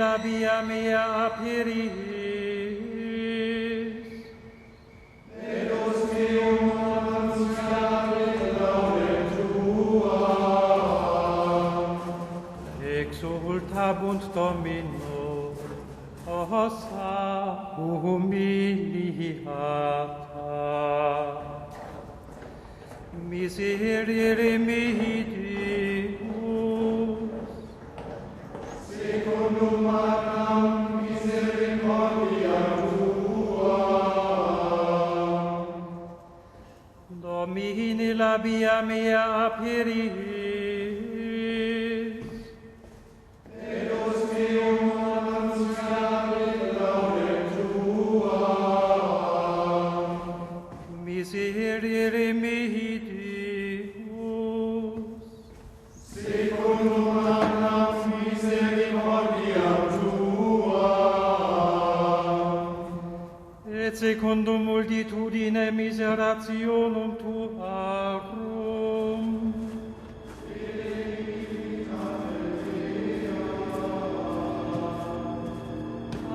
la via mea aperis. Deus meum annunciare laudem tua. Exultabunt Domino, ossa humiliata. Miserere mei Deus, Secundum magnam misericordiam tua. Domine la via mea aperis. Deus meum annunciare laudem tua. Miserere mei Deus, Secundum magnam misericordiam tua. et secundum multitudine miserationum tuarum.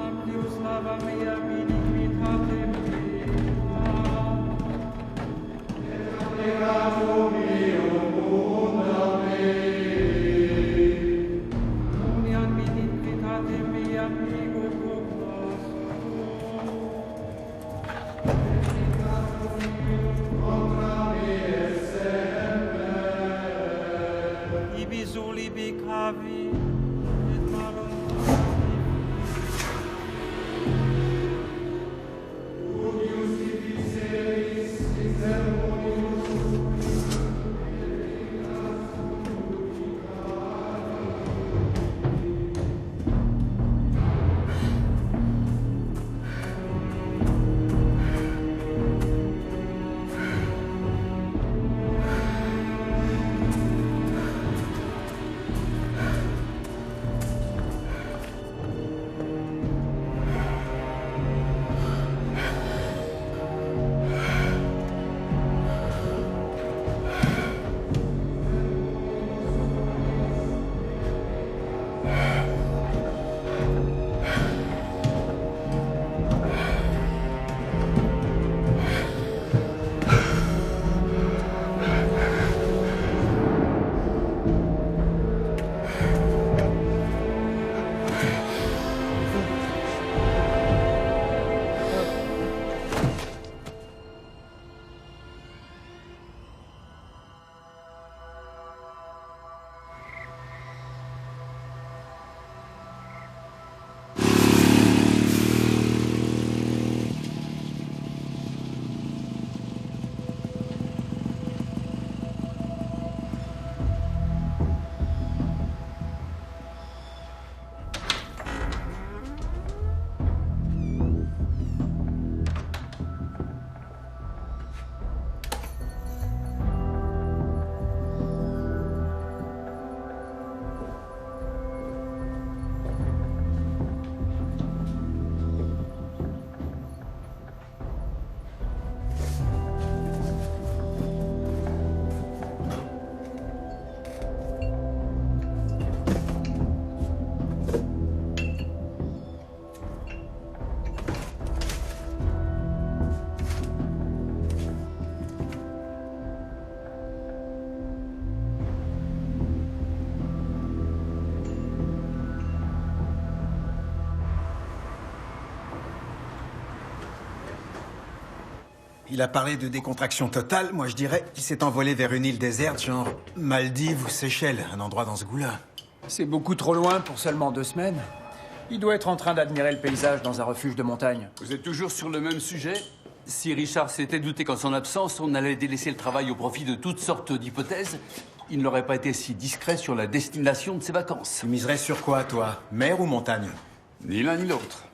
Amplius lava mea iniquitate mea, Legato meum unda mei. uniam iniquitate mea ego cognosco. Contra me semper. Ibi soli bicavi, et malum Ut justificeris intermonius. Il a parlé de décontraction totale. Moi, je dirais qu'il s'est envolé vers une île déserte, genre Maldives ou Seychelles, un endroit dans ce goût-là. C'est beaucoup trop loin pour seulement 2 semaines. Il doit être en train d'admirer le paysage dans un refuge de montagne. Vous êtes toujours sur le même sujet? Si Richard s'était douté qu'en son absence, on allait délaisser le travail au profit de toutes sortes d'hypothèses, il n'aurait pas été si discret sur la destination de ses vacances. Tu miserais sur quoi, toi? Mer ou montagne? Ni l'un ni l'autre.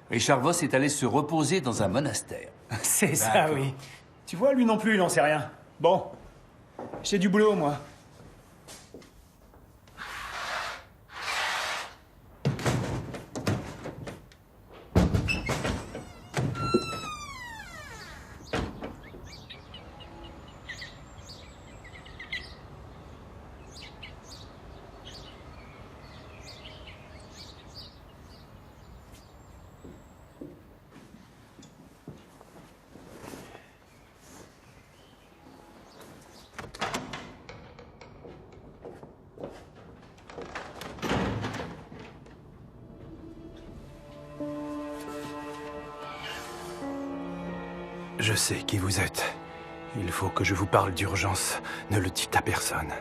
Richard Voss est allé se reposer dans un monastère. C'est ça, D'accord. oui. Tu vois, lui non plus, il en sait rien. Bon, j'ai du boulot, moi. Je sais qui vous êtes. Il faut que je vous parle d'urgence. Ne le dites à personne.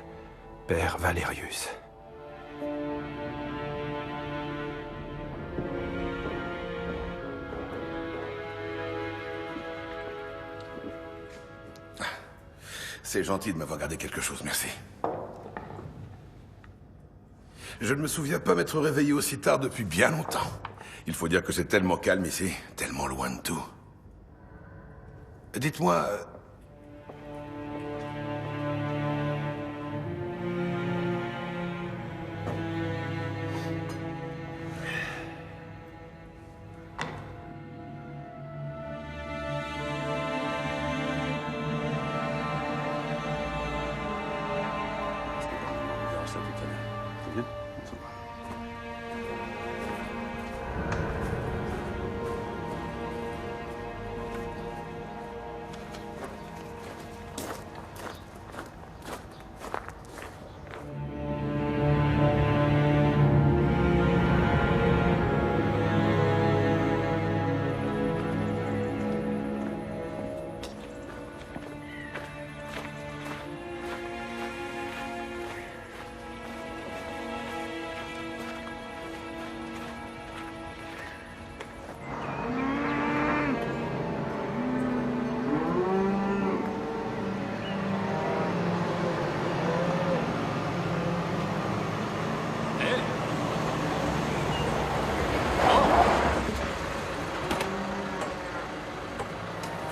Père Valerius. C'est gentil de m'avoir gardé quelque chose, merci. Je ne me souviens pas m'être réveillé aussi tard depuis bien longtemps. Il faut dire que c'est tellement calme ici, tellement loin de tout. Dites-moi...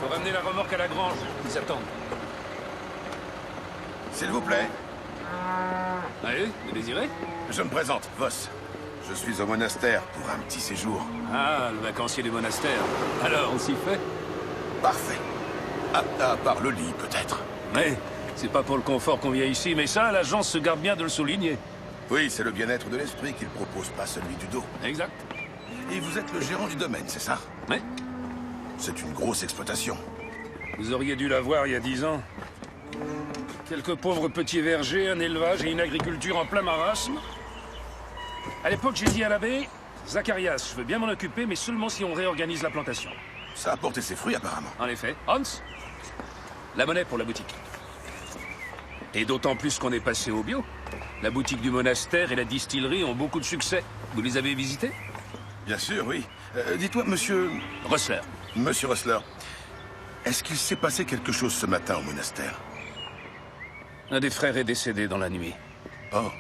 Faut ramener la remorque à la grange. Ils attendent. S'il vous plaît, Allez, vous désirez? je me présente, Voss. Je suis au monastère pour un petit séjour. Ah, le vacancier du monastère. Alors, on s'y fait? Parfait. À part le lit, peut-être. Mais, c'est pas pour le confort qu'on vient ici, mais ça, l'agence se garde bien de le souligner. Oui, c'est le bien-être de l'esprit qu'il propose, pas celui du dos. Exact. Et vous êtes le gérant du domaine, c'est ça? Mais, C'est une grosse exploitation. vous auriez dû la voir il y a 10 ans. Quelques pauvres petits vergers, un élevage et une agriculture en plein marasme. À l'époque, j'ai dit à l'abbé, Zacharias, je veux bien m'en occuper, mais seulement si on réorganise la plantation. Ça a porté ses fruits, apparemment. En effet. Hans, la monnaie pour la boutique. Et d'autant plus qu'on est passé au bio. La boutique du monastère et la distillerie ont beaucoup de succès. Vous les avez visités? Bien sûr, oui. Dites-moi, monsieur... Rustler. Monsieur Rustler, est-ce qu'il s'est passé quelque chose ce matin au monastère? Un des frères est décédé dans la nuit. Oh.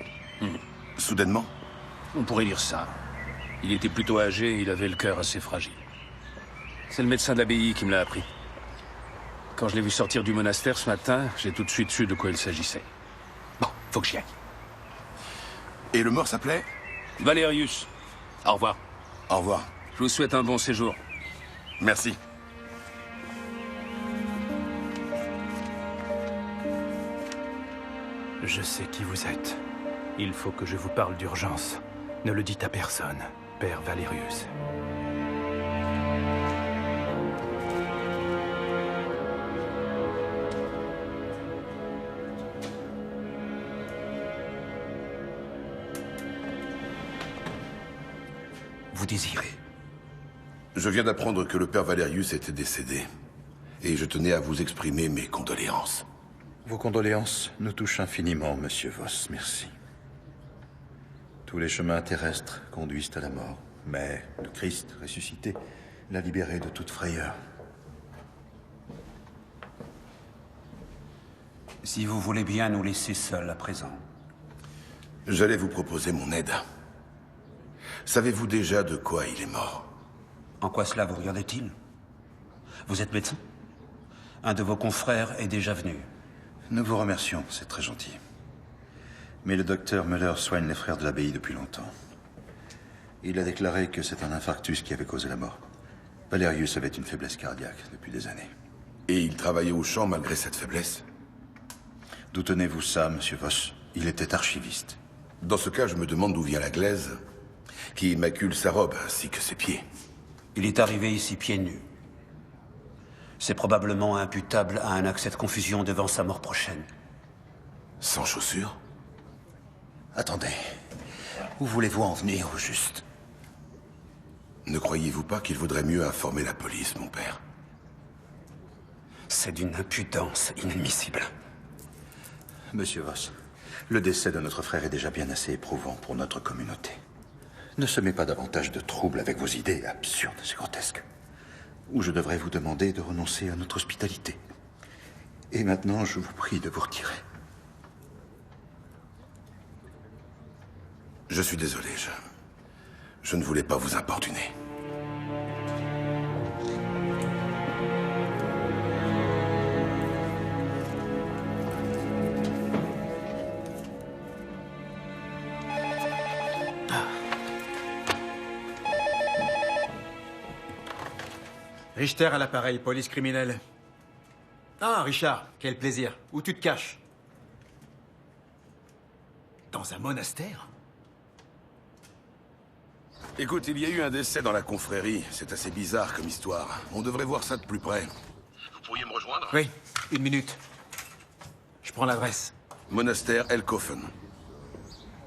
Soudainement? On pourrait dire ça. Il était plutôt âgé et il avait le cœur assez fragile. C'est le médecin de l'abbaye qui me l'a appris. Quand je l'ai vu sortir du monastère ce matin, j'ai tout de suite su de quoi il s'agissait. Bon, faut que j'y aille. Et le mort s'appelait? Valerius. Au revoir. Au revoir. Je vous souhaite un bon séjour. Merci. Je sais qui vous êtes. Il faut que je vous parle d'urgence. Ne le dites à personne, Père Valerius. Vous désirez? Je viens d'apprendre que le père Valerius était décédé. Et je tenais à vous exprimer mes condoléances. Vos condoléances nous touchent infiniment, monsieur Voss, merci. Tous les chemins terrestres conduisent à la mort, mais le Christ ressuscité l'a libéré de toute frayeur. Si vous voulez bien nous laisser seuls à présent. J'allais vous proposer mon aide. Savez-vous déjà de quoi il est mort? En quoi cela vous regarde-t-il? Vous êtes médecin? Un de vos confrères est déjà venu. Nous vous remercions, c'est très gentil. Mais le docteur Müller soigne les frères de l'abbaye depuis longtemps. Il a déclaré que c'est un infarctus qui avait causé la mort. Valerius avait une faiblesse cardiaque depuis des années. Et il travaillait au champ malgré cette faiblesse? D'où tenez-vous ça, monsieur Voss? Il était archiviste. Dans ce cas, je me demande d'où vient la glaise qui macule sa robe ainsi que ses pieds. Il est arrivé ici pieds nus. C'est probablement imputable à un accès de confusion devant sa mort prochaine. Sans chaussures? Attendez. Où voulez-vous en venir au juste? Ne croyez-vous pas qu'il vaudrait mieux informer la police, mon père? C'est d'une impudence inadmissible. Monsieur Voss, le décès de notre frère est déjà bien assez éprouvant pour notre communauté. Ne semez pas davantage de troubles avec vos idées absurdes et grotesques. Ou je devrais vous demander de renoncer à notre hospitalité. Et maintenant, je vous prie de vous retirer. Je suis désolé, je ne voulais pas vous importuner. Richter à l'appareil, police criminelle. Ah, Richard, quel plaisir. Où tu te caches? Dans un monastère? Écoute, il y a eu un décès dans la confrérie. C'est assez bizarre comme histoire. On devrait voir ça de plus près. Vous pourriez me rejoindre? Oui, 1 minute. Je prends l'adresse. Monastère Elkofen.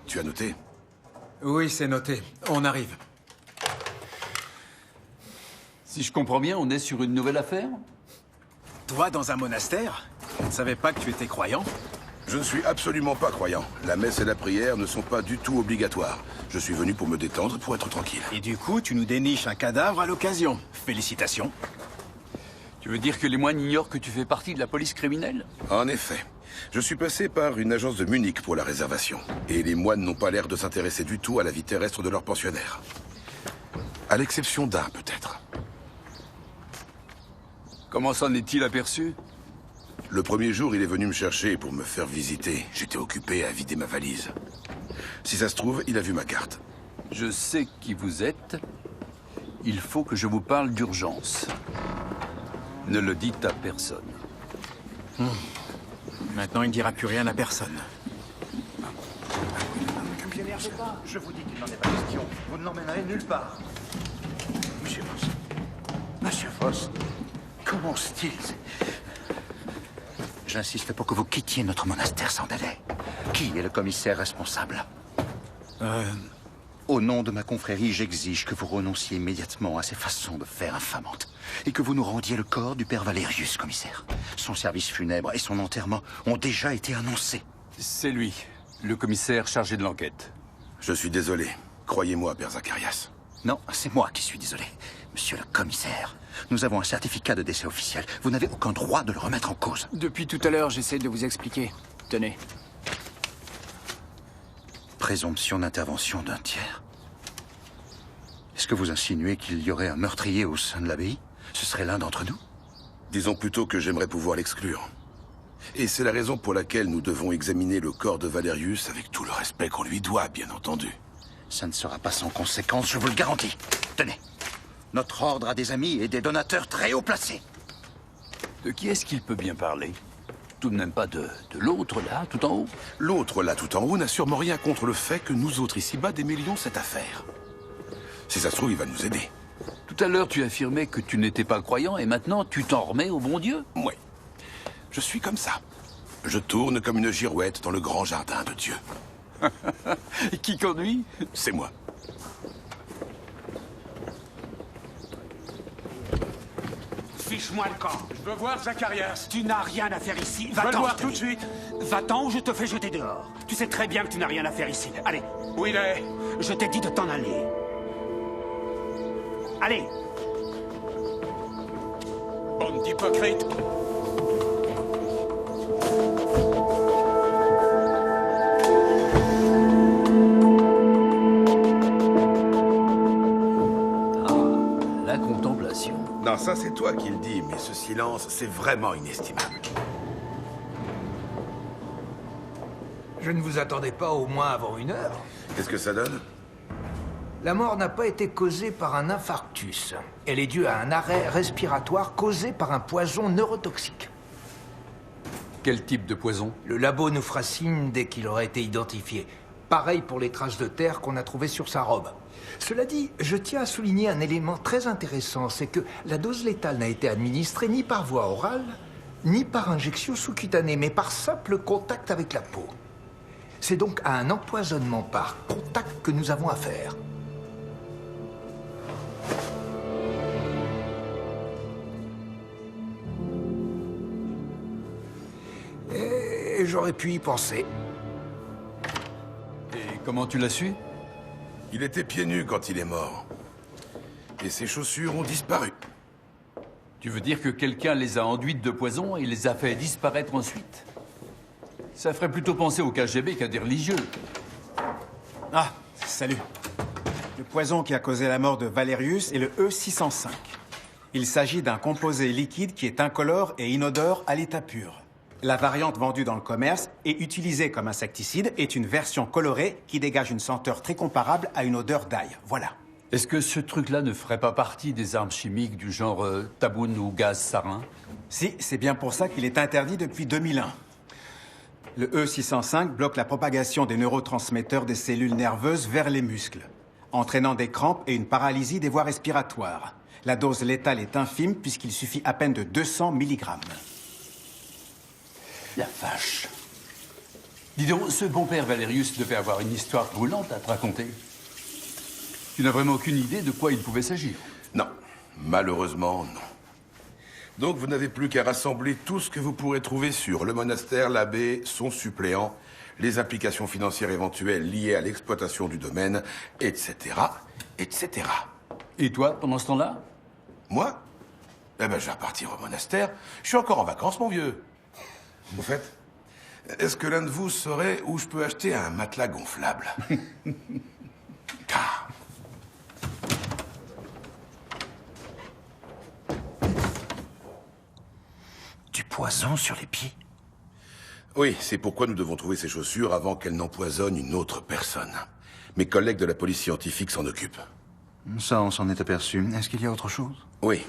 Tu as noté? Oui, c'est noté. On arrive. Si je comprends bien, on est sur une nouvelle affaire? Toi, dans un monastère? Je ne savais pas que tu étais croyant. Je ne suis absolument pas croyant. La messe et la prière ne sont pas du tout obligatoires. Je suis venu pour me détendre, pour être tranquille. Et du coup, tu nous déniches un cadavre à l'occasion. Félicitations. Tu veux dire que les moines ignorent que tu fais partie de la police criminelle? En effet. Je suis passé par une agence de Munich pour la réservation. Et les moines n'ont pas l'air de s'intéresser du tout à la vie terrestre de leurs pensionnaires. À l'exception d'un, peut-être. Comment s'en est-il aperçu? Le premier jour, il est venu me chercher pour me faire visiter. J'étais occupé à vider ma valise. Si ça se trouve, il a vu ma carte. Je sais qui vous êtes. Il faut que je vous parle d'urgence. Ne le dites à personne. Maintenant, il ne dira plus rien à personne. Je vous dis qu'il n'en est pas question. Vous ne l'emmènerez nulle part. Monsieur Voss. Monsieur Voss. Comment se-t-il? J'insiste pour que vous quittiez notre monastère sans délai. Qui est le commissaire responsable? Au nom de ma confrérie, j'exige que vous renonciez immédiatement à ces façons de faire infamantes et que vous nous rendiez le corps du père Valerius, commissaire. Son service funèbre et son enterrement ont déjà été annoncés. C'est lui, le commissaire chargé de l'enquête. Je suis désolé. Croyez-moi, père Zacharias. Non, c'est moi qui suis désolé. Monsieur le commissaire, nous avons un certificat de décès officiel. Vous n'avez aucun droit de le remettre en cause. Depuis tout à l'heure, j'essaie de vous expliquer. Tenez. Présomption d'intervention d'un tiers. Est-ce que vous insinuez qu'il y aurait un meurtrier au sein de l'abbaye? Ce serait l'un d'entre nous? Disons plutôt que j'aimerais pouvoir l'exclure. Et c'est la raison pour laquelle nous devons examiner le corps de Valerius avec tout le respect qu'on lui doit, bien entendu. Ça ne sera pas sans conséquence, je vous le garantis. Tenez. Notre ordre a des amis et des donateurs très haut placés. De qui est-ce qu'il peut bien parler? Tout de même pas de l'autre, là, tout en haut? L'autre, là, tout en haut, n'a sûrement rien contre le fait que nous autres, ici-bas, démêlions cette affaire. Si ça se trouve, il va nous aider. Tout à l'heure, tu affirmais que tu n'étais pas croyant, et maintenant, tu t'en remets au bon Dieu? Oui. Je suis comme ça. Je tourne comme une girouette dans le grand jardin de Dieu. Qui conduit? C'est moi. Fiche-moi le camp. Je veux voir Zacharias. Tu n'as rien à faire ici. Je veux le Va-t'en, voir je te tout de dis. suite. Va-t'en ou je te fais jeter dehors. Tu sais très bien que tu n'as rien à faire ici. Allez, Où il est? je t'ai dit de t'en aller. Allez. Bande d'hypocrites. La contemplation. Non, ça c'est toi qui le dis, mais ce silence, c'est vraiment inestimable. Je ne vous attendais pas au moins avant 1 heure. Qu'est-ce que ça donne? La mort n'a pas été causée par un infarctus. Elle est due à un arrêt respiratoire causé par un poison neurotoxique. Quel type de poison? Le labo nous fera signe dès qu'il aura été identifié. Pareil pour les traces de terre qu'on a trouvées sur sa robe. Cela dit, je tiens à souligner un élément très intéressant, c'est que la dose létale n'a été administrée ni par voie orale, ni par injection sous-cutanée, mais par simple contact avec la peau. C'est donc à un empoisonnement par contact que nous avons affaire. j'aurais pu y penser. Et comment tu l'as su? Il était pieds nus quand il est mort. Et ses chaussures ont disparu. Tu veux dire que quelqu'un les a enduites de poison et les a fait disparaître ensuite? Ça ferait plutôt penser au KGB qu'à des religieux. Ah, salut. Le poison qui a causé la mort de Valerius est le E605. Il s'agit d'un composé liquide qui est incolore et inodore à l'état pur. La variante vendue dans le commerce et utilisée comme insecticide est une version colorée qui dégage une senteur très comparable à une odeur d'ail. Voilà. Est-ce que ce truc-là ne ferait pas partie des armes chimiques du genre taboun ou gaz sarin? Si, c'est bien pour ça qu'il est interdit depuis 2001. Le E605 bloque la propagation des neurotransmetteurs des cellules nerveuses vers les muscles, entraînant des crampes et une paralysie des voies respiratoires. La dose létale est infime puisqu'il suffit à peine de 200 mg. La vache. Dis donc, ce bon père Valerius devait avoir une histoire brûlante à te raconter. Tu n'as vraiment aucune idée de quoi il pouvait s'agir? Non. Malheureusement, non. Donc vous n'avez plus qu'à rassembler tout ce que vous pourrez trouver sur le monastère, l'abbé, son suppléant, les implications financières éventuelles liées à l'exploitation du domaine, etc., etc. Et toi, pendant ce temps-là? Moi? Eh ben, je vais repartir au monastère. Je suis encore en vacances, mon vieux. Au fait, est-ce que l'un de vous saurait où je peux acheter un matelas gonflable? Ah. Du poison sur les pieds? Oui, c'est pourquoi nous devons trouver ces chaussures avant qu'elles n'empoisonnent une autre personne. Mes collègues de la police scientifique s'en occupent. Ça, on s'en est aperçu. Est-ce qu'il y a autre chose? Oui.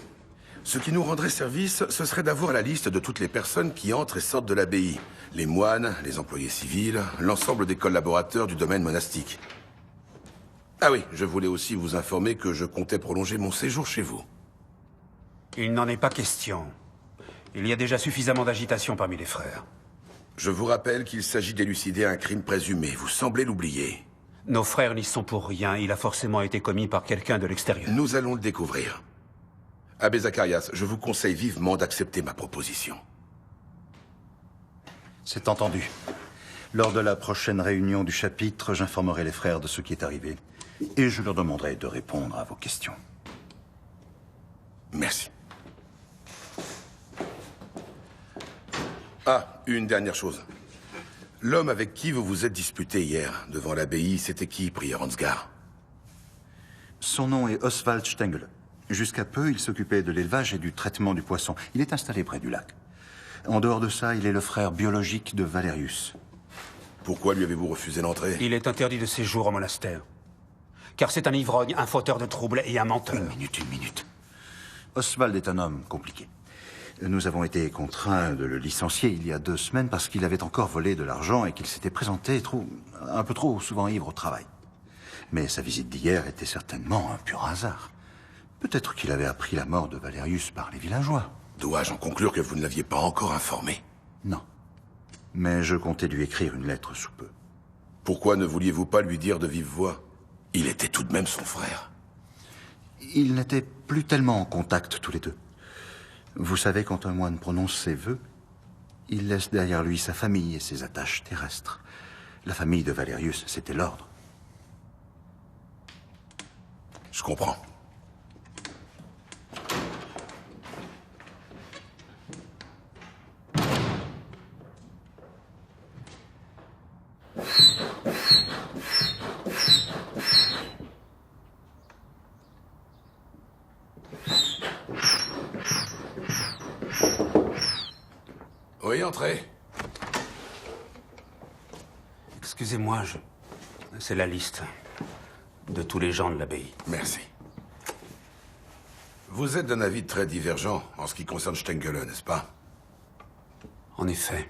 Ce qui nous rendrait service, ce serait d'avoir la liste de toutes les personnes qui entrent et sortent de l'abbaye. Les moines, les employés civils, l'ensemble des collaborateurs du domaine monastique. Ah oui, je voulais aussi vous informer que je comptais prolonger mon séjour chez vous. Il n'en est pas question. Il y a déjà suffisamment d'agitation parmi les frères. Je vous rappelle qu'il s'agit d'élucider un crime présumé. Vous semblez l'oublier. Nos frères n'y sont pour rien. Il a forcément été commis par quelqu'un de l'extérieur. Nous allons le découvrir. Abbé Zacharias, je vous conseille vivement d'accepter ma proposition. C'est entendu. Lors de la prochaine réunion du chapitre, j'informerai les frères de ce qui est arrivé. Et je leur demanderai de répondre à vos questions. Merci. Ah, une dernière chose. L'homme avec qui vous vous êtes disputé hier, devant l'abbaye, c'était qui, prieur Ansgar? Son nom est Oswald Stengel. Jusqu'à peu, il s'occupait de l'élevage et du traitement du poisson. Il est installé près du lac. En dehors de ça, il est le frère biologique de Valerius. Pourquoi lui avez-vous refusé l'entrée? Il est interdit de séjour au monastère. Car c'est un ivrogne, un fauteur de troubles et un menteur. Une minute. Oswald est un homme compliqué. Nous avons été contraints de le licencier il y a 2 semaines parce qu'il avait encore volé de l'argent et qu'il s'était présenté un peu trop souvent ivre au travail. Mais sa visite d'hier était certainement un pur hasard. Peut-être qu'il avait appris la mort de Valerius par les villageois. Dois-je en conclure que vous ne l'aviez pas encore informé? Non. Mais je comptais lui écrire une lettre sous peu. Pourquoi ne vouliez-vous pas lui dire de vive voix? Il était tout de même son frère. Ils n'étaient plus tellement en contact tous les deux. Vous savez, quand un moine prononce ses vœux, il laisse derrière lui sa famille et ses attaches terrestres. La famille de Valerius, c'était l'ordre. Je comprends. Oui, entrez. Excusez-moi, c'est la liste de tous les gens de l'abbaye. Merci. Vous êtes d'un avis très divergent en ce qui concerne Stengele, n'est-ce pas? En effet.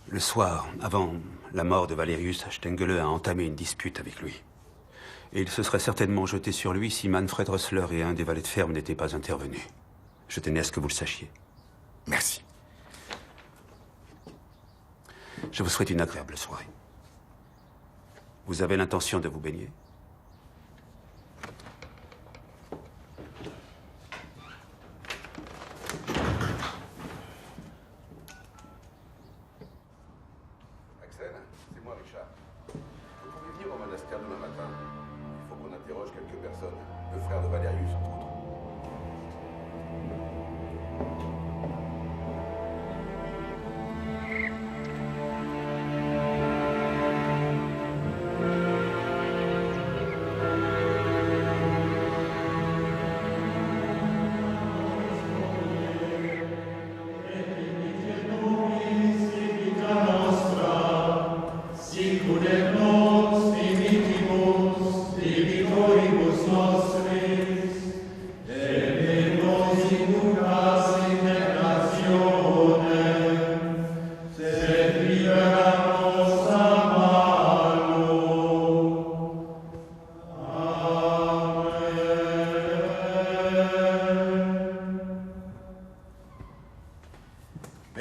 Le soir, avant la mort de Valerius, Stengele a entamé une dispute avec lui. Et il se serait certainement jeté sur lui si Manfred Rössler et un des valets de ferme n'étaient pas intervenus. Je tenais à ce que vous le sachiez. Merci. Je vous souhaite une agréable soirée. Vous avez l'intention de vous baigner?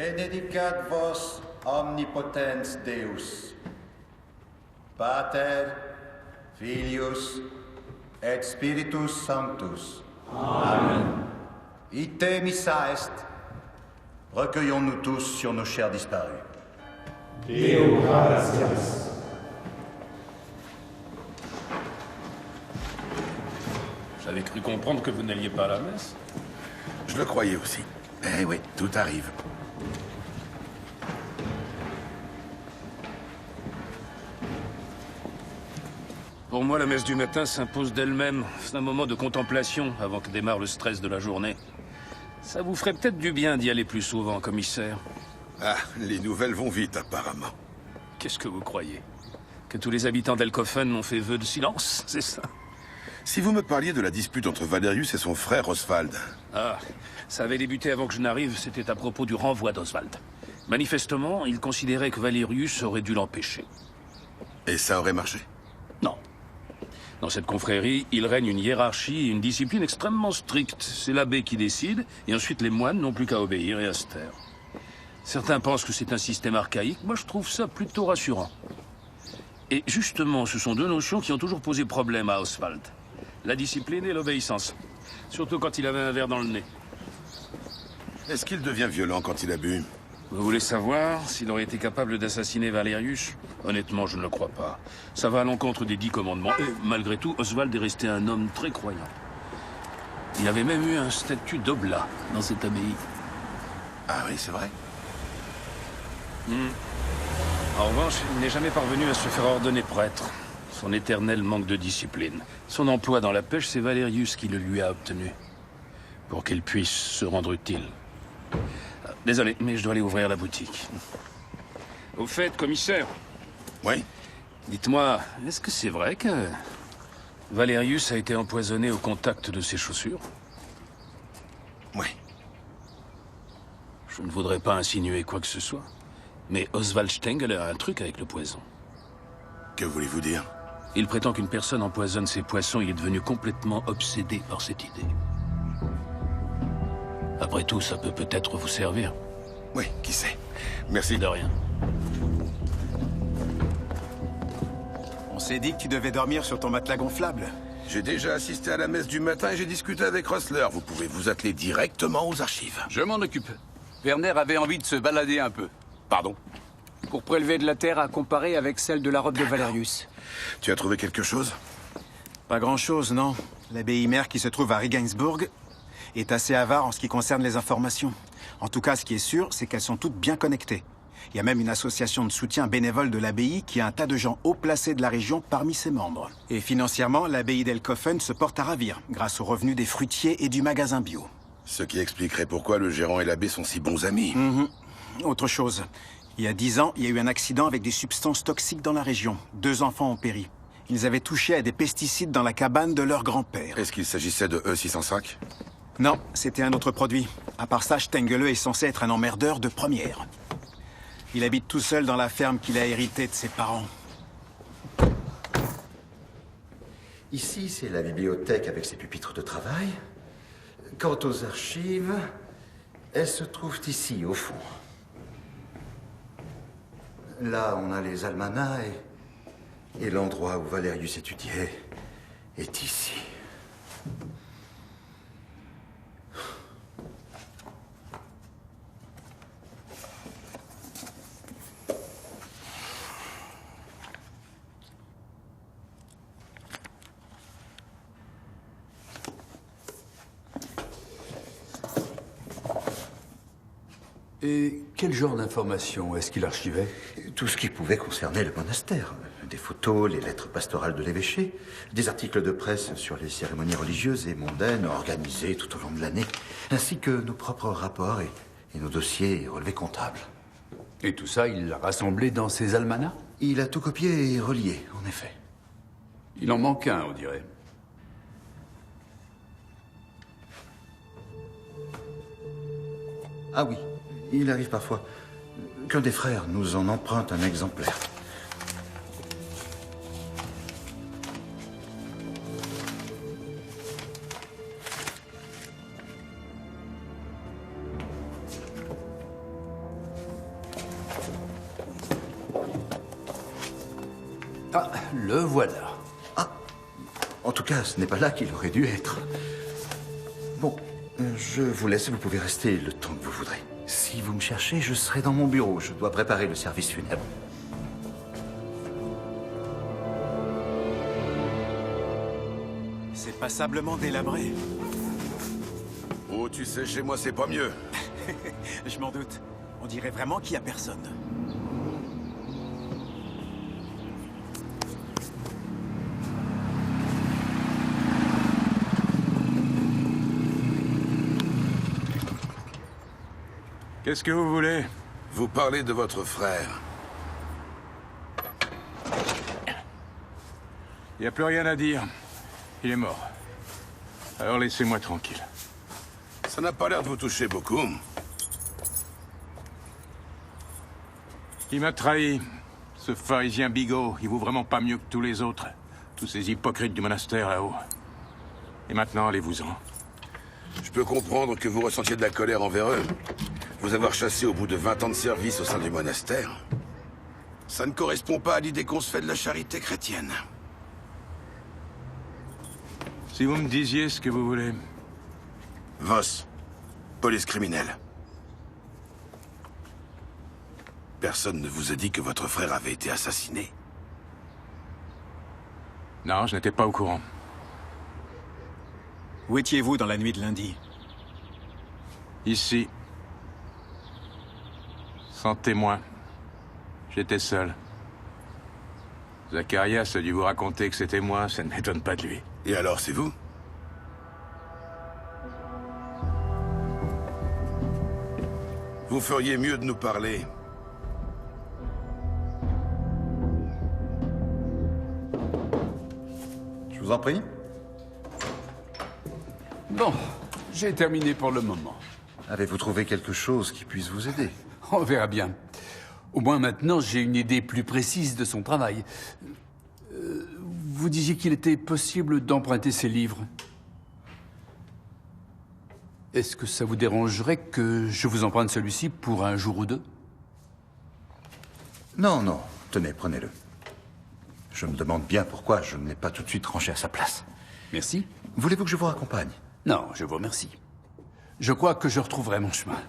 Benedicat vos omnipotens Deus, Pater, Filius, et Spiritus Sanctus. Amen. Ite missa est. Recueillons-nous tous sur nos chers disparus. Deo gratias. J'avais cru comprendre que vous n'alliez pas à la messe. Je le croyais aussi. Eh oui, tout arrive. Pour moi, la messe du matin s'impose d'elle-même. C'est un moment de contemplation avant que démarre le stress de la journée. Ça vous ferait peut-être du bien d'y aller plus souvent, commissaire. Ah, les nouvelles vont vite, apparemment. Qu'est-ce que vous croyez? Que tous les habitants d'Elkofen ont fait vœu de silence, c'est ça? Si vous me parliez de la dispute entre Valerius et son frère Oswald... Ah, ça avait débuté avant que je n'arrive, c'était à propos du renvoi d'Oswald. Manifestement, il considérait que Valerius aurait dû l'empêcher. Et ça aurait marché? Non. Dans cette confrérie, il règne une hiérarchie et une discipline extrêmement stricte. C'est l'abbé qui décide, et ensuite les moines n'ont plus qu'à obéir et à se taire. Certains pensent que c'est un système archaïque, moi je trouve ça plutôt rassurant. Et justement, ce sont deux notions qui ont toujours posé problème à Oswald. La discipline et l'obéissance. Surtout quand il avait un verre dans le nez. Est-ce qu'il devient violent quand il a bu? Vous voulez savoir s'il aurait été capable d'assassiner Valerius? Honnêtement, je ne le crois pas. Ça va à l'encontre des 10 commandements. Et malgré tout, Oswald est resté un homme très croyant. Il avait même eu un statut d'oblat dans cette abbaye. Ah oui, c'est vrai. En revanche, il n'est jamais parvenu à se faire ordonner prêtre. Son éternel manque de discipline. Son emploi dans la pêche, c'est Valerius qui le lui a obtenu. Pour qu'il puisse se rendre utile. Désolé, mais je dois aller ouvrir la boutique. Au fait, commissaire. Oui? Dites-moi, est-ce que c'est vrai que Valerius a été empoisonné au contact de ses chaussures? Oui. Je ne voudrais pas insinuer quoi que ce soit, mais Oswald Stengel a un truc avec le poison. Que voulez-vous dire? Il prétend qu'une personne empoisonne ses poissons, il est devenu complètement obsédé par cette idée. Après tout, ça peut peut-être vous servir. Oui, qui sait. Merci. De rien. On s'est dit que tu devais dormir sur ton matelas gonflable. J'ai déjà assisté à la messe du matin et j'ai discuté avec Rossler. Vous pouvez vous atteler directement aux archives. Je m'en occupe. Werner avait envie de se balader un peu. Pardon? Pour prélever de la terre à comparer avec celle de la robe de Valerius. Tu as trouvé quelque chose? Pas grand-chose, non. L'abbaye mère qui se trouve à Regensburg est assez avare en ce qui concerne les informations. En tout cas, ce qui est sûr, c'est qu'elles sont toutes bien connectées. Il y a même une association de soutien bénévole de l'abbaye qui a un tas de gens haut placés de la région parmi ses membres. Et financièrement, l'abbaye d'Elkofen se porte à ravir, grâce aux revenus des fruitiers et du magasin bio. Ce qui expliquerait pourquoi le gérant et l'abbé sont si bons amis. Autre chose. Il y a 10 ans, il y a eu un accident avec des substances toxiques dans la région. 2 enfants ont péri. Ils avaient touché à des pesticides dans la cabane de leur grand-père. Est-ce qu'il s'agissait de E605? Non, c'était un autre produit. À part ça, Stengele est censé être un emmerdeur de première. Il habite tout seul dans la ferme qu'il a héritée de ses parents. Ici, c'est la bibliothèque avec ses pupitres de travail. Quant aux archives, elles se trouvent ici, au fond. Là, on a les almanachs et l'endroit où Valerius étudiait est ici. Et quel genre d'informations est-ce qu'il archivait? Tout ce qui pouvait concerner le monastère. Des photos, les lettres pastorales de l'évêché, des articles de presse sur les cérémonies religieuses et mondaines organisées tout au long de l'année, ainsi que nos propres rapports et nos dossiers et relevés comptables. Et tout ça, il l'a rassemblé dans ses almanachs? Il a tout copié et relié, en effet. Il en manque un, on dirait. Ah oui, il arrive parfois qu'un des frères nous en emprunte un exemplaire. Ah, le voilà. Ah, en tout cas, ce n'est pas là qu'il aurait dû être. Bon, je vous laisse, vous pouvez rester le temps que vous voudrez. Si vous me cherchez, je serai dans mon bureau. Je dois préparer le service funèbre. C'est passablement délabré. Oh, tu sais, chez moi, c'est pas mieux. Je m'en doute. On dirait vraiment qu'il n'y a personne. Qu'est-ce que vous voulez? Vous parlez de votre frère. Il n'y a plus rien à dire. Il est mort. Alors laissez-moi tranquille. Ça n'a pas l'air de vous toucher beaucoup. Il m'a trahi. Ce pharisien bigot, il vaut vraiment pas mieux que tous les autres. Tous ces hypocrites du monastère là-haut. Et maintenant, allez-vous-en. Je peux comprendre que vous ressentiez de la colère envers eux. Vous avoir chassé au bout de 20 ans de service au sein du monastère. Ça ne correspond pas à l'idée qu'on se fait de la charité chrétienne. Si vous me disiez ce que vous voulez. Voss, police criminelle. Personne ne vous a dit que votre frère avait été assassiné. Non, je n'étais pas au courant. Où étiez-vous dans la nuit de lundi? Ici. Sans témoin. J'étais seul. Zacharias a dû vous raconter que c'était moi, ça ne m'étonne pas de lui. Et alors, c'est vous? Vous feriez mieux de nous parler. Je vous en prie. Bon, j'ai terminé pour le moment. Avez-vous trouvé quelque chose qui puisse vous aider? On verra bien. Au moins maintenant, j'ai une idée plus précise de son travail. Vous disiez qu'il était possible d'emprunter ses livres. Est-ce que ça vous dérangerait que je vous emprunte celui-ci pour un jour ou deux? Non, non. Tenez, prenez-le. Je me demande bien pourquoi je ne l'ai pas tout de suite rangé à sa place. Merci. Voulez-vous que je vous raccompagne? Non, je vous remercie. Je crois que je retrouverai mon chemin.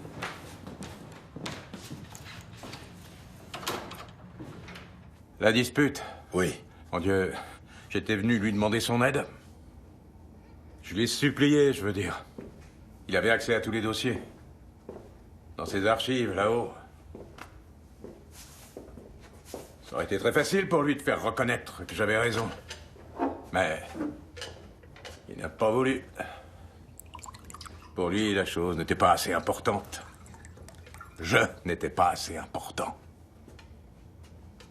La dispute? Oui. Mon Dieu, j'étais venu lui demander son aide. Je l'ai supplié, je veux dire. Il avait accès à tous les dossiers. Dans ses archives, là-haut. Ça aurait été très facile pour lui de faire reconnaître que j'avais raison. Mais il n'a pas voulu. Pour lui, la chose n'était pas assez importante. Je n'étais pas assez important.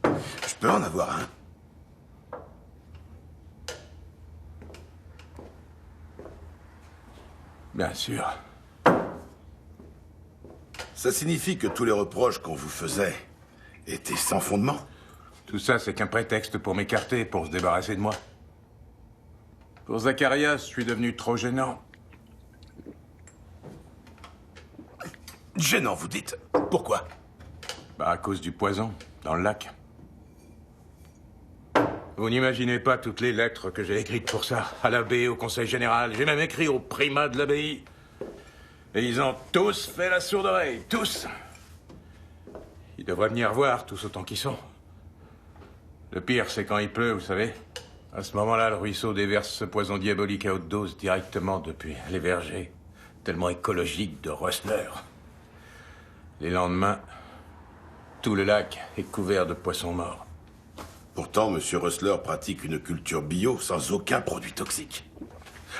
Je peux en avoir un? Bien sûr. Ça signifie que tous les reproches qu'on vous faisait étaient sans fondement? Tout ça, c'est qu'un prétexte pour m'écarter, pour se débarrasser de moi. Pour Zacharias, je suis devenu trop gênant. Gênant, vous dites? Pourquoi? Bah, à cause du poison, dans le lac. Vous n'imaginez pas toutes les lettres que j'ai écrites pour ça, à l'abbé, au conseil général. J'ai même écrit au primat de l'abbaye. Et ils ont tous fait la sourde oreille, tous. Ils devraient venir voir, tous autant qu'ils sont. Le pire, c'est quand il pleut, vous savez. À ce moment-là, le ruisseau déverse ce poison diabolique à haute dose directement depuis les vergers, tellement écologiques de Rössler. Les lendemains, tout le lac est couvert de poissons morts. Pourtant, M. Rössler pratique une culture bio sans aucun produit toxique.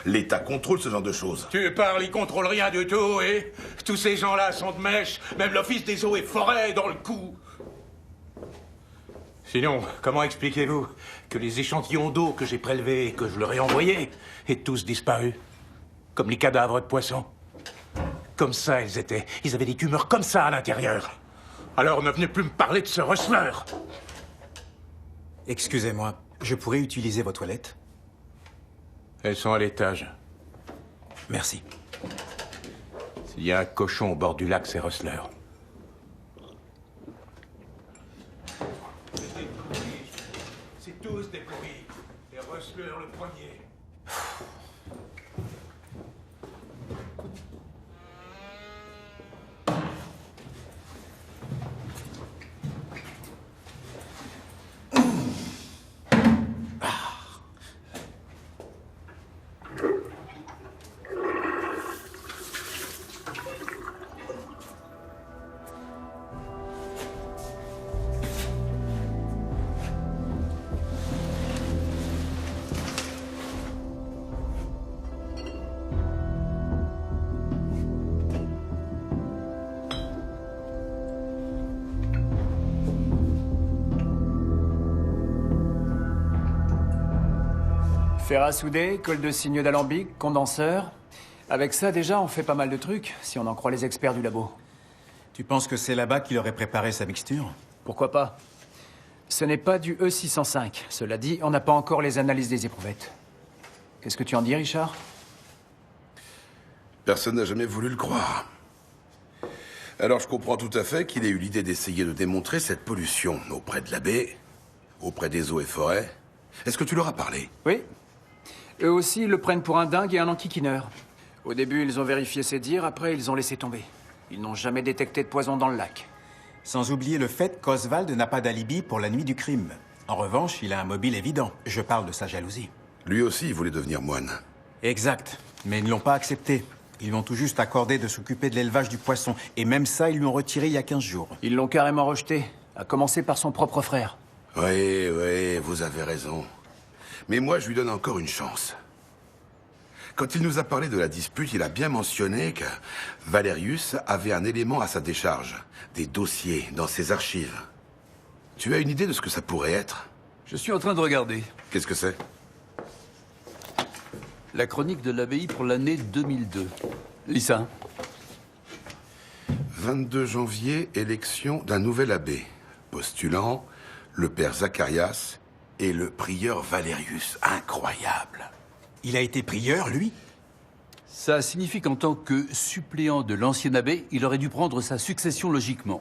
L'État contrôle ce genre de choses. Tu parles, il contrôle rien du tout, et tous ces gens-là sont de mèche. Même l'Office des eaux et forêts dans le coup. Sinon, comment expliquez-vous que les échantillons d'eau que j'ai prélevés et que je leur ai envoyés aient tous disparu? Comme les cadavres de poissons. Comme ça, ils étaient. Ils avaient des tumeurs comme ça à l'intérieur. Alors ne venez plus me parler de ce Rössler. Excusez-moi, je pourrais utiliser vos toilettes? Elles sont à l'étage. Merci. S'il y a un cochon au bord du lac, c'est Rössler. C'est tout. Fer à souder, colle de signeux d'alambic, condenseur. Avec ça, déjà, on fait pas mal de trucs, si on en croit les experts du labo. Tu penses que c'est là-bas qu'il aurait préparé sa mixture? Pourquoi pas? Ce n'est pas du E605. Cela dit, on n'a pas encore les analyses des éprouvettes. Qu'est-ce que tu en dis, Richard? Personne n'a jamais voulu le croire. Alors je comprends tout à fait qu'il ait eu l'idée d'essayer de démontrer cette pollution auprès de la baie, auprès des eaux et forêts. Est-ce que tu leur as parlé? Oui. Eux aussi, ils le prennent pour un dingue et un enquiquineur. Au début, ils ont vérifié ses dires, après, ils ont laissé tomber. Ils n'ont jamais détecté de poison dans le lac. Sans oublier le fait qu'Oswald n'a pas d'alibi pour la nuit du crime. En revanche, il a un mobile évident. Je parle de sa jalousie. Lui aussi, il voulait devenir moine. Exact. Mais ils ne l'ont pas accepté. Ils lui ont tout juste accordé de s'occuper de l'élevage du poisson. Et même ça, ils lui ont retiré il y a 15 jours. Ils l'ont carrément rejeté. À commencer par son propre frère. Oui, vous avez raison. Mais moi, je lui donne encore une chance. Quand il nous a parlé de la dispute, il a bien mentionné que Valerius avait un élément à sa décharge. Des dossiers dans ses archives. Tu as une idée de ce que ça pourrait être? Je suis en train de regarder. Qu'est-ce que c'est? La chronique de l'abbaye pour l'année 2002. Lis ça. 22 janvier, élection d'un nouvel abbé. Postulant, le père Zacharias et le prieur Valerius. Incroyable. Il a été prieur, lui? Ça signifie qu'en tant que suppléant de l'ancien abbé, il aurait dû prendre sa succession logiquement.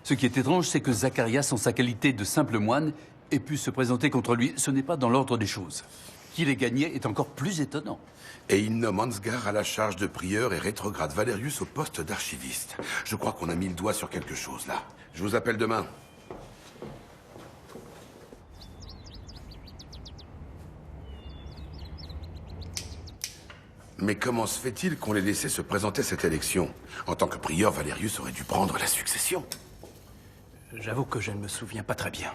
Ce qui est étrange, c'est que Zacharias, en sa qualité de simple moine, ait pu se présenter contre lui. Ce n'est pas dans l'ordre des choses. Qu'il ait gagné est encore plus étonnant. Et il nomme Ansgar à la charge de prieur et rétrograde Valerius au poste d'archiviste. Je crois qu'on a mis le doigt sur quelque chose, là. Je vous appelle demain. Mais comment se fait-il qu'on l'ait laissé se présenter à cette élection? En tant que prieur, Valerius aurait dû prendre la succession. J'avoue que je ne me souviens pas très bien.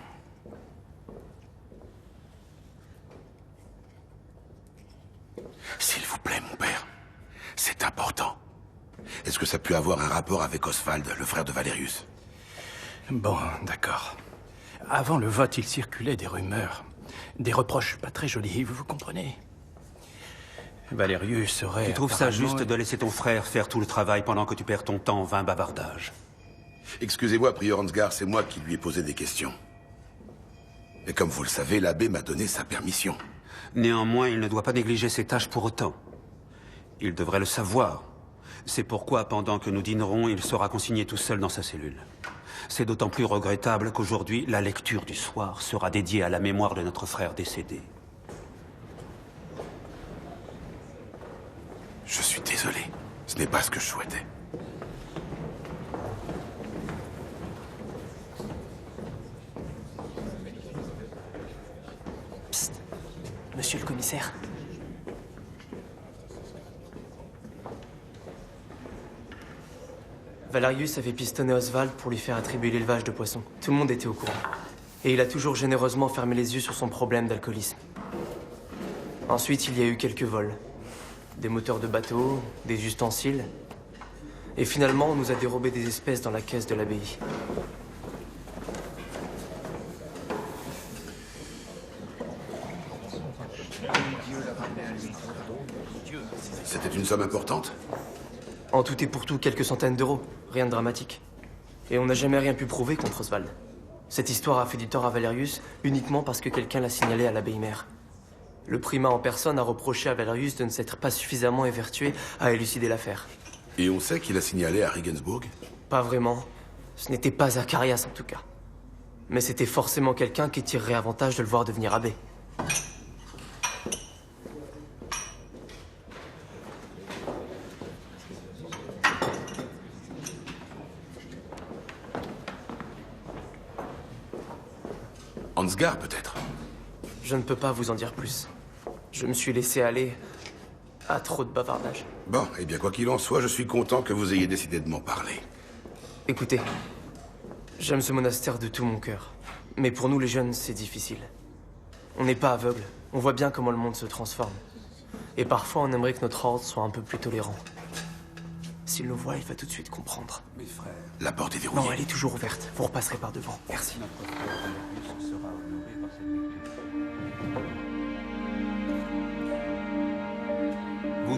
S'il vous plaît, mon père. C'est important. Est-ce que ça a pu avoir un rapport avec Oswald, le frère de Valerius? Bon, d'accord. Avant le vote, il circulait des rumeurs. Des reproches pas très jolis, vous comprenez? Valerius serait... Tu trouves ça juste de laisser ton frère faire tout le travail pendant que tu perds ton temps en vain bavardage? Excusez-moi, prieur Ansgar, c'est moi qui lui ai posé des questions. Et comme vous le savez, l'abbé m'a donné sa permission. Néanmoins, il ne doit pas négliger ses tâches pour autant. Il devrait le savoir. C'est pourquoi, pendant que nous dînerons, il sera consigné tout seul dans sa cellule. C'est d'autant plus regrettable qu'aujourd'hui, la lecture du soir sera dédiée à la mémoire de notre frère décédé. Je suis désolé. Ce n'est pas ce que je souhaitais. Psst. Monsieur le commissaire. Valerius avait pistonné Oswald pour lui faire attribuer l'élevage de poissons. Tout le monde était au courant. Et il a toujours généreusement fermé les yeux sur son problème d'alcoolisme. Ensuite, il y a eu quelques vols. Des moteurs de bateaux, des ustensiles. Et finalement, on nous a dérobé des espèces dans la caisse de l'abbaye. C'était une somme importante? En tout et pour tout, quelques centaines d'euros. Rien de dramatique. Et on n'a jamais rien pu prouver contre Oswald. Cette histoire a fait du tort à Valerius uniquement parce que quelqu'un l'a signalé à l'abbaye mère. Le primat en personne a reproché à Valerius de ne s'être pas suffisamment évertué à élucider l'affaire. Et on sait qu'il a signalé à Regensburg? Pas vraiment. Ce n'était pas Zacharias en tout cas. Mais c'était forcément quelqu'un qui tirerait avantage de le voir devenir abbé. Ansgar, peut-être? Je ne peux pas vous en dire plus. Je me suis laissé aller à trop de bavardage. Bon, eh bien, quoi qu'il en soit, je suis content que vous ayez décidé de m'en parler. Écoutez, j'aime ce monastère de tout mon cœur. Mais pour nous, les jeunes, c'est difficile. On n'est pas aveugles. On voit bien comment le monde se transforme. Et parfois, on aimerait que notre ordre soit un peu plus tolérant. S'il nous voit, il va tout de suite comprendre. Mes frères. La porte est verrouillée. Non, elle est toujours ouverte. Vous repasserez par devant. Merci.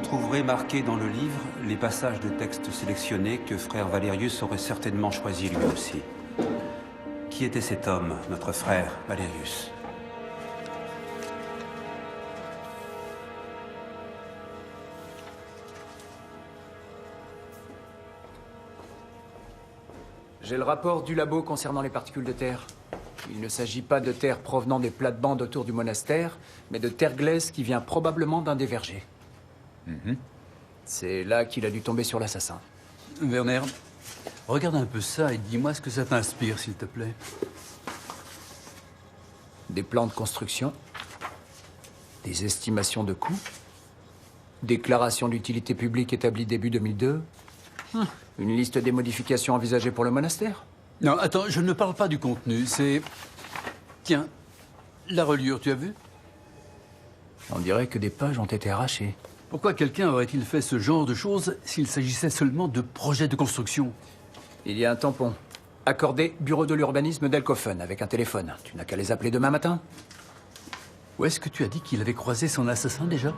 trouverez marqués dans le livre les passages de textes sélectionnés que frère Valérius aurait certainement choisis lui aussi. Qui était cet homme, notre frère Valérius? J'ai le rapport du labo concernant les particules de terre. Il ne s'agit pas de terre provenant des plates-bandes autour du monastère, mais de terre glaise qui vient probablement d'un des vergers. C'est là qu'il a dû tomber sur l'assassin. Werner, regarde un peu ça et dis-moi ce que ça t'inspire, s'il te plaît. Des plans de construction, des estimations de coûts, déclaration d'utilité publique établie début 2002, une liste des modifications envisagées pour le monastère. Non, attends, je ne parle pas du contenu, c'est... Tiens, la reliure, tu as vu? On dirait que des pages ont été arrachées. Pourquoi quelqu'un aurait-il fait ce genre de choses s'il s'agissait seulement de projets de construction? Il y a un tampon. Accordé Bureau de l'urbanisme d'Elkofen avec un téléphone. Tu n'as qu'à les appeler demain matin. Où est-ce que tu as dit qu'il avait croisé son assassin déjà?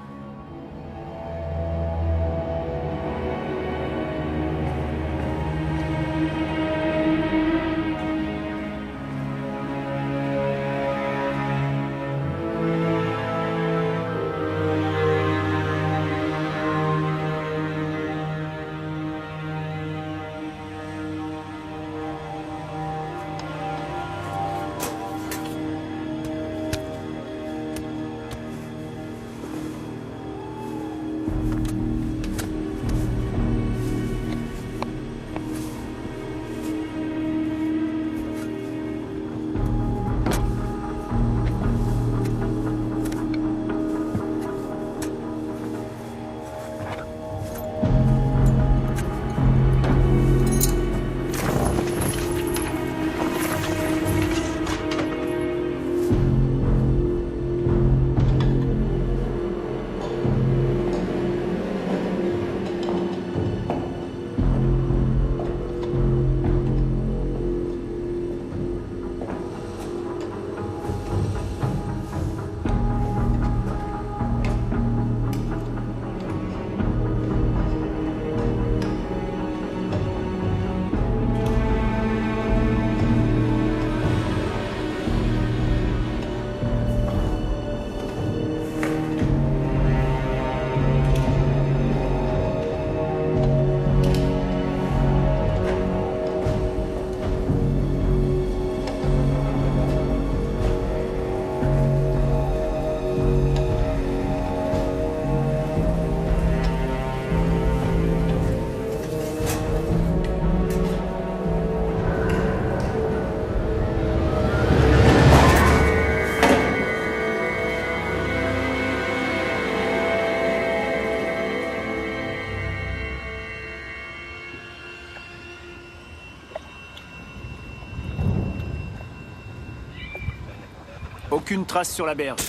Aucune trace sur la berge.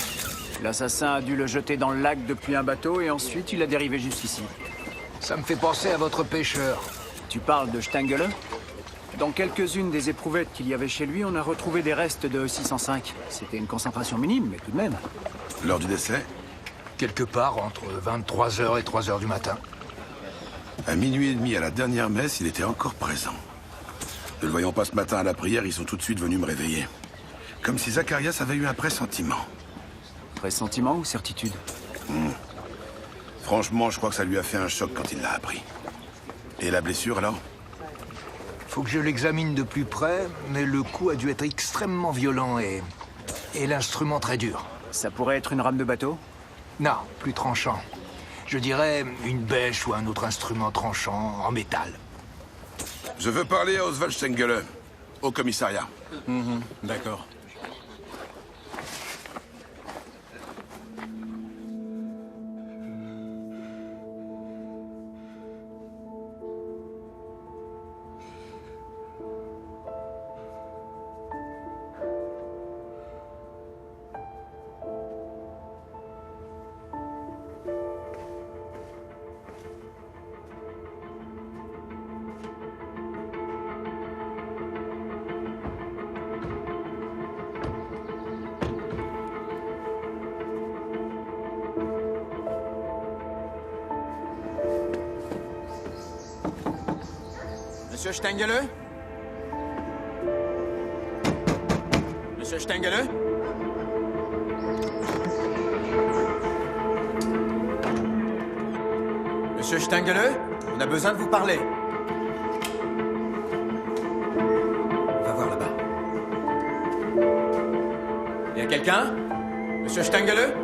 L'assassin a dû le jeter dans le lac depuis un bateau et ensuite il a dérivé jusqu'ici. Ça me fait penser à votre pêcheur. Tu parles de Stengele? Dans quelques-unes des éprouvettes qu'il y avait chez lui, on a retrouvé des restes de E605. C'était une concentration minime, mais tout de même. L'heure du décès? Quelque part entre 23h et 3h du matin. À minuit et demi, à la dernière messe, il était encore présent. Ne le voyant pas ce matin à la prière, ils sont tout de suite venus me réveiller. Comme si Zacharias avait eu un pressentiment. Pressentiment ou certitude? Franchement, je crois que ça lui a fait un choc quand il l'a appris. Et la blessure, alors? Faut que je l'examine de plus près, mais le coup a dû être extrêmement violent et l'instrument très dur. Ça pourrait être une rame de bateau? Non, plus tranchant. Je dirais une bêche ou un autre instrument tranchant en métal. Je veux parler à Oswald Stengele, au commissariat. D'accord. Monsieur Stengele? Monsieur Stengele? Monsieur Stengele, on a besoin de vous parler. Va voir là-bas. Y a quelqu'un? Monsieur Stengele?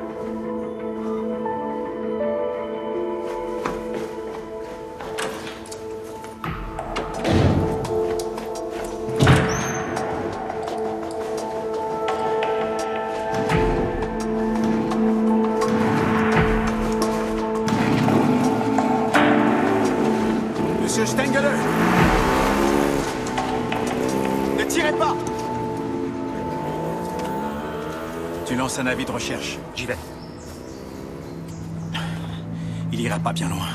Monsieur Stengele! Ne tirez pas! Tu lances un avis de recherche. J'y vais. Il ira pas bien loin.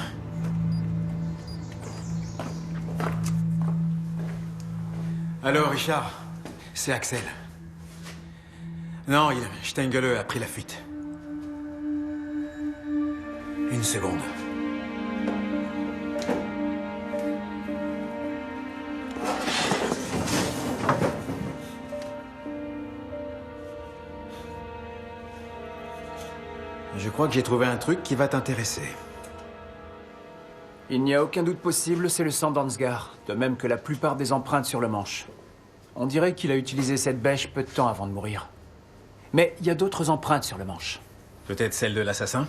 Allô, Richard? C'est Axel. Non, Stengele a pris la fuite. Une seconde. Je crois que j'ai trouvé un truc qui va t'intéresser. Il n'y a aucun doute possible, c'est le sang d'Ansgar, de même que la plupart des empreintes sur le manche. On dirait qu'il a utilisé cette bêche peu de temps avant de mourir. Mais il y a d'autres empreintes sur le manche. Peut-être celle de l'assassin?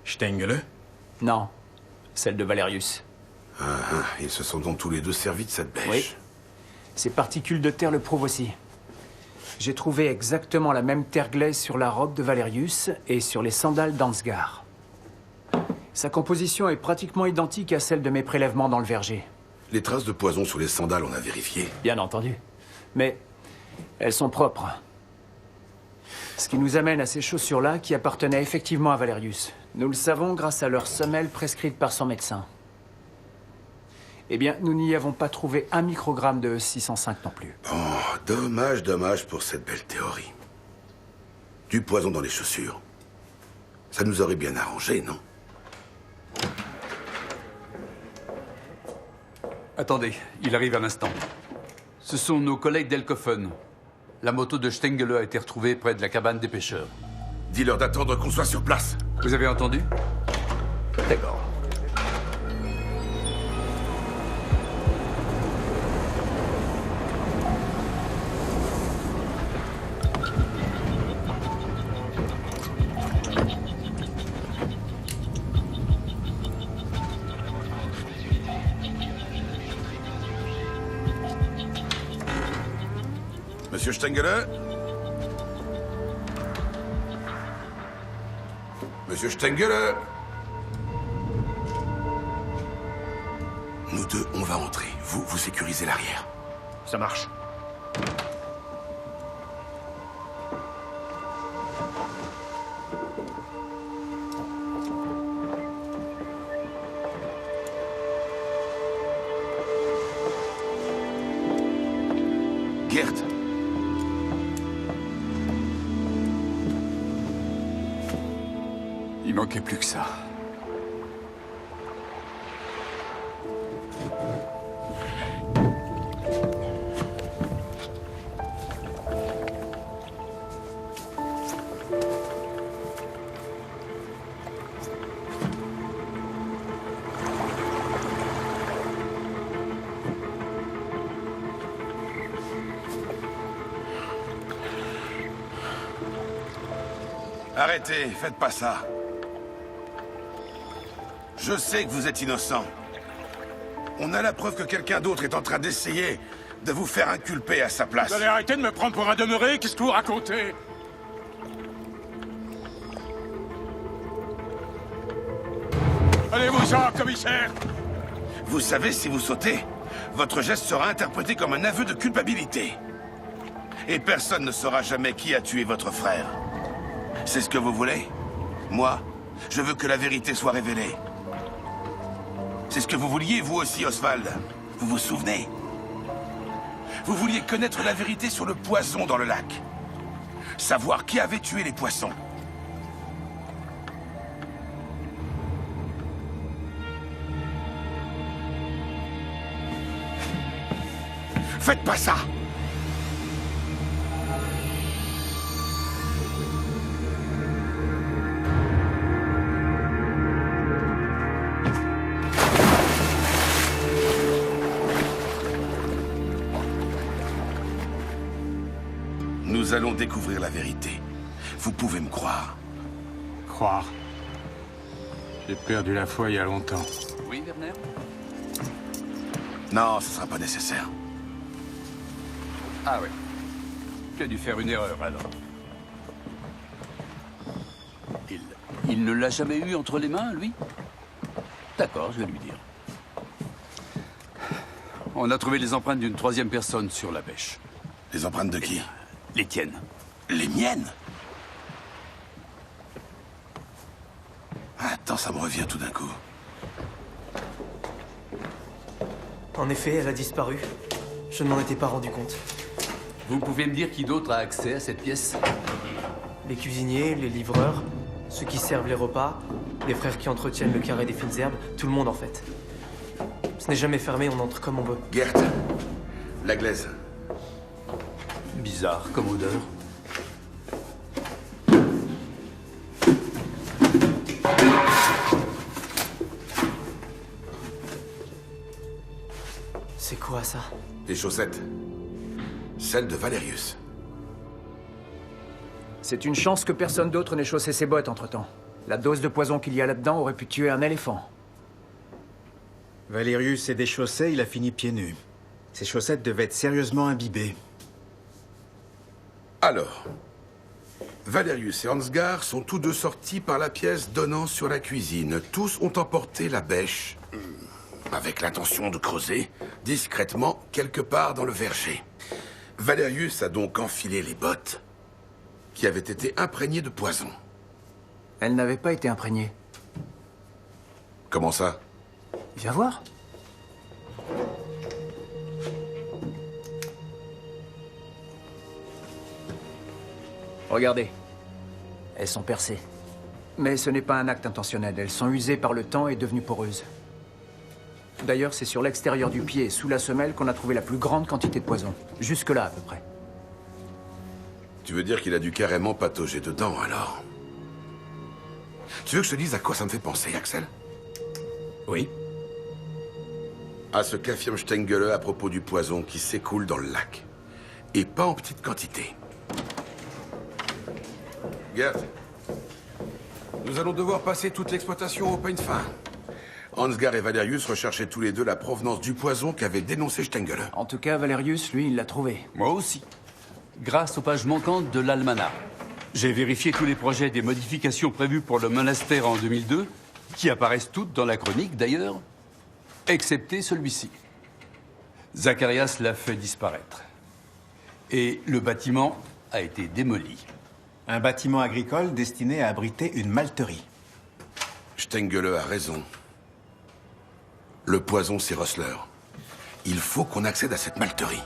Stengele? Non, celle de Valerius. Ils se sont donc tous les deux servis de cette bêche. Oui. Ces particules de terre le prouvent aussi. J'ai trouvé exactement la même terre glaise sur la robe de Valerius et sur les sandales d'Ansgar. Sa composition est pratiquement identique à celle de mes prélèvements dans le verger. Les traces de poison sur les sandales, on a vérifié. Bien entendu. Mais elles sont propres. Ce qui nous amène à ces chaussures-là qui appartenaient effectivement à Valerius. Nous le savons grâce à leur semelle prescrite par son médecin. Eh bien, nous n'y avons pas trouvé 1 microgramme de 605 non plus. Oh, dommage pour cette belle théorie. Du poison dans les chaussures. Ça nous aurait bien arrangé, non? Attendez, il arrive à l'instant. Ce sont nos collègues d'Elkofen. La moto de Stengele a été retrouvée près de la cabane des pêcheurs. Dis-leur d'attendre qu'on soit sur place. Vous avez entendu? D'accord. Monsieur Stengele? Monsieur Stengele? Nous deux, on va entrer. Vous sécurisez l'arrière. Ça marche. Gert. Il manquait plus que ça. Arrêtez, faites pas ça. Je sais que vous êtes innocent. On a la preuve que quelqu'un d'autre est en train d'essayer de vous faire inculper à sa place. Vous allez arrêter de me prendre pour un demeuré? Qu'est-ce que vous racontez? Allez-vous-en, commissaire! Vous savez, si vous sautez, votre geste sera interprété comme un aveu de culpabilité. Et personne ne saura jamais qui a tué votre frère. C'est ce que vous voulez? Moi, je veux que la vérité soit révélée. C'est ce que vous vouliez, vous aussi, Oswald. Vous vous souvenez? Vous vouliez connaître la vérité sur le poison dans le lac. Savoir qui avait tué les poissons. Faites pas ça! Nous allons découvrir la vérité. Vous pouvez me croire. Croire. J'ai perdu la foi il y a longtemps. Oui, Werner? Non, ce sera pas nécessaire. Ah oui. Tu as dû faire une erreur, alors. Il ne l'a jamais eu entre les mains, lui? D'accord, je vais lui dire. On a trouvé les empreintes d'une troisième personne sur la bêche. Les empreintes de qui? Les tiennes. Les miennes? Attends, ça me revient tout d'un coup. En effet, elle a disparu. Je ne m'en étais pas rendu compte. Vous pouvez me dire qui d'autre a accès à cette pièce? Les cuisiniers, les livreurs, ceux qui servent les repas, les frères qui entretiennent le carré des fines herbes, tout le monde en fait. Ce n'est jamais fermé, on entre comme on veut. Gert, la glaise. Bizarre comme odeur. C'est quoi ça? Des chaussettes. Celles de Valerius. C'est une chance que personne d'autre n'ait chaussé ses bottes entre-temps. La dose de poison qu'il y a là-dedans aurait pu tuer un éléphant. Valerius s'est déchaussé, il a fini pieds nus. Ses chaussettes devaient être sérieusement imbibées. Alors, Valerius et Ansgar sont tous deux sortis par la pièce donnant sur la cuisine. Tous ont emporté la bêche, avec l'intention de creuser, discrètement, quelque part dans le verger. Valerius a donc enfilé les bottes, qui avaient été imprégnées de poison. Elle n'avait pas été imprégnée. Comment ça? Viens voir. Regardez. Elles sont percées. Mais ce n'est pas un acte intentionnel. Elles sont usées par le temps et devenues poreuses. D'ailleurs, c'est sur l'extérieur du pied, sous la semelle, qu'on a trouvé la plus grande quantité de poison. Jusque-là, à peu près. Tu veux dire qu'il a dû carrément patauger dedans, alors? Tu veux que je te dise à quoi ça me fait penser, Axel? Oui. À ce qu'affirme Stengele à propos du poison qui s'écoule dans le lac. Et pas en petite quantité. Gert, nous allons devoir passer toute l'exploitation au peigne fin. Ansgar et Valerius recherchaient tous les deux la provenance du poison qu'avait dénoncé Stengele. En tout cas, Valerius, lui, il l'a trouvé. Moi aussi. Grâce aux pages manquantes de l'almanach. J'ai vérifié tous les projets des modifications prévues pour le monastère en 2002, qui apparaissent toutes dans la chronique d'ailleurs, excepté celui-ci. Zacharias l'a fait disparaître. Et le bâtiment a été démoli. Un bâtiment agricole destiné à abriter une malterie. Stengele a raison. Le poison, c'est Rössler. Il faut qu'on accède à cette malterie.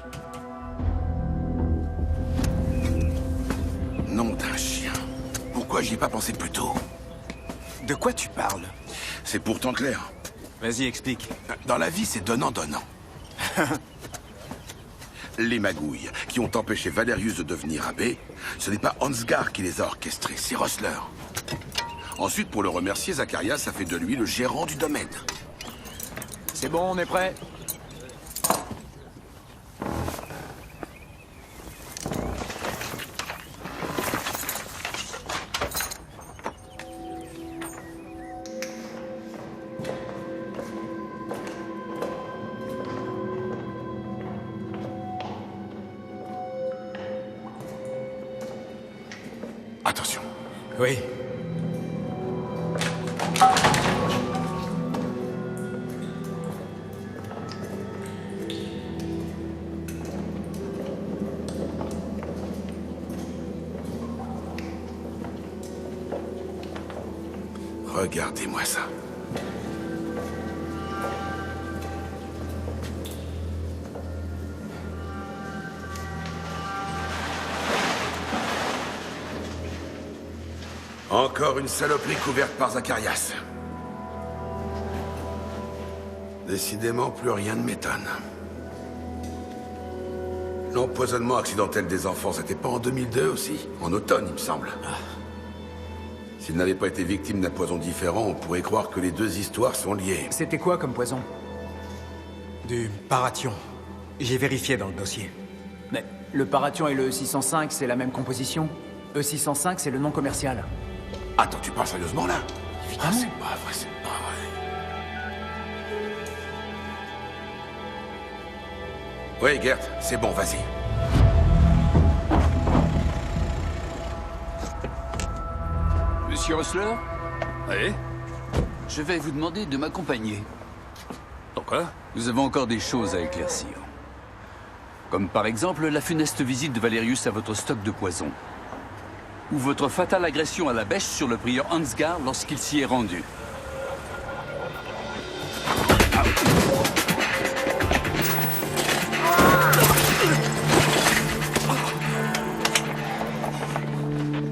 Nom d'un chien. Pourquoi j'y ai pas pensé plus tôt? De quoi tu parles? C'est pourtant clair. Vas-y, explique. Dans la vie, c'est donnant-donnant. Les magouilles qui ont empêché Valerius de devenir abbé, ce n'est pas Ansgar qui les a orchestrés, c'est Rössler. Ensuite, pour le remercier, Zacharias a fait de lui le gérant du domaine. C'est bon, on est prêt. Attention. Oui. Regardez-moi ça. Encore une saloperie couverte par Zacharias. Décidément, plus rien ne m'étonne. L'empoisonnement accidentel des enfants, c'était pas en 2002 aussi? En automne, il me semble. S'il n'avait pas été victime d'un poison différent, on pourrait croire que les deux histoires sont liées. C'était quoi comme poison? Du parathion. J'ai vérifié dans le dossier. Mais le parathion et le E605, c'est la même composition. E605, c'est le nom commercial. Attends, tu parles sérieusement là? Évidemment. C'est pas vrai, c'est pas vrai. Oui, Gert, c'est bon, vas-y. Monsieur Ressler? Oui? Je vais vous demander de m'accompagner. Pourquoi? Nous avons encore des choses à éclaircir. Comme par exemple la funeste visite de Valerius à votre stock de poison. Ou votre fatale agression à la bêche sur le prieur Ansgar lorsqu'il s'y est rendu.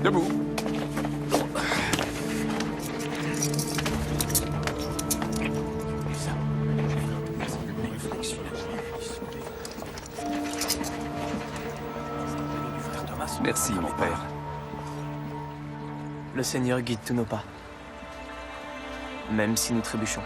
Debout. Merci, mon père. Le Seigneur guide tous nos pas. Même si nous trébuchons.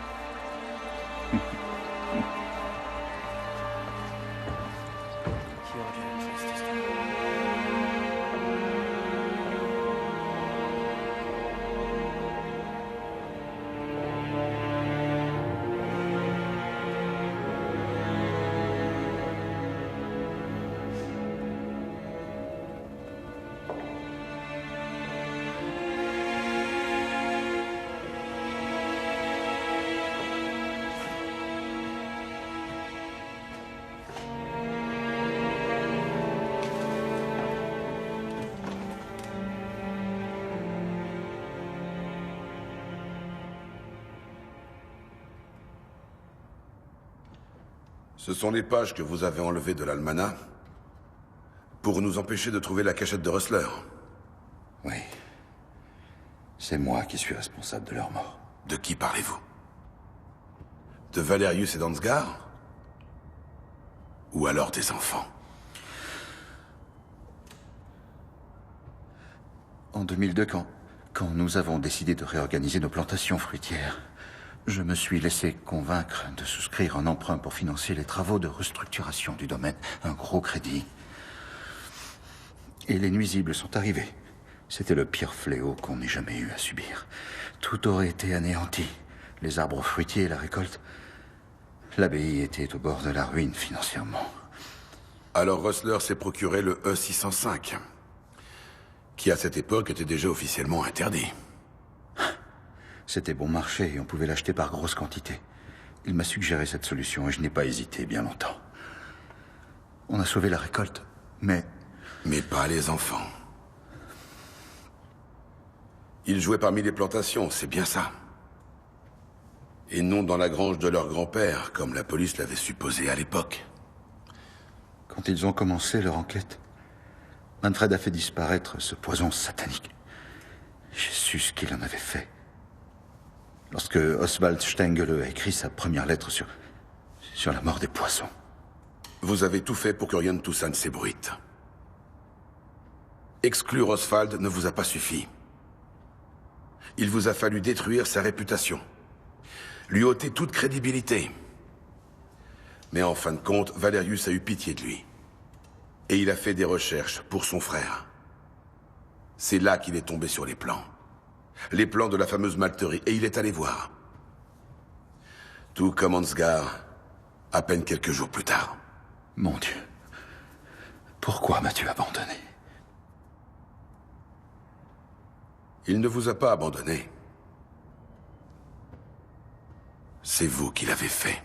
Ce sont les pages que vous avez enlevées de l'almanach pour nous empêcher de trouver la cachette de Ressler. Oui. C'est moi qui suis responsable de leur mort. De qui parlez-vous? De Valerius et d'Ansgar? Ou alors des enfants? En 2002, quand nous avons décidé de réorganiser nos plantations fruitières, je me suis laissé convaincre de souscrire un emprunt pour financer les travaux de restructuration du domaine. Un gros crédit. Et les nuisibles sont arrivés. C'était le pire fléau qu'on ait jamais eu à subir. Tout aurait été anéanti. Les arbres fruitiers, la récolte. L'abbaye était au bord de la ruine financièrement. Alors Ressler s'est procuré le E605, qui à cette époque était déjà officiellement interdit. C'était bon marché et on pouvait l'acheter par grosse quantité. Il m'a suggéré cette solution et je n'ai pas hésité bien longtemps. On a sauvé la récolte, mais... Mais pas les enfants. Ils jouaient parmi les plantations, c'est bien ça. Et non dans la grange de leur grand-père, comme la police l'avait supposé à l'époque. Quand ils ont commencé leur enquête, Manfred a fait disparaître ce poison satanique. J'ai su ce qu'il en avait fait. Lorsque Oswald Stengele a écrit sa première lettre sur la mort des poissons. Vous avez tout fait pour que rien de tout ça ne s'ébruite. Exclure Oswald ne vous a pas suffi. Il vous a fallu détruire sa réputation. Lui ôter toute crédibilité. Mais en fin de compte, Valerius a eu pitié de lui. Et il a fait des recherches pour son frère. C'est là qu'il est tombé sur les plans. Les plans de la fameuse malterie, et il est allé voir. Tout comme Ansgar, à peine quelques jours plus tard. Mon Dieu. Pourquoi m'as-tu abandonné? Il ne vous a pas abandonné. C'est vous qui l'avez fait.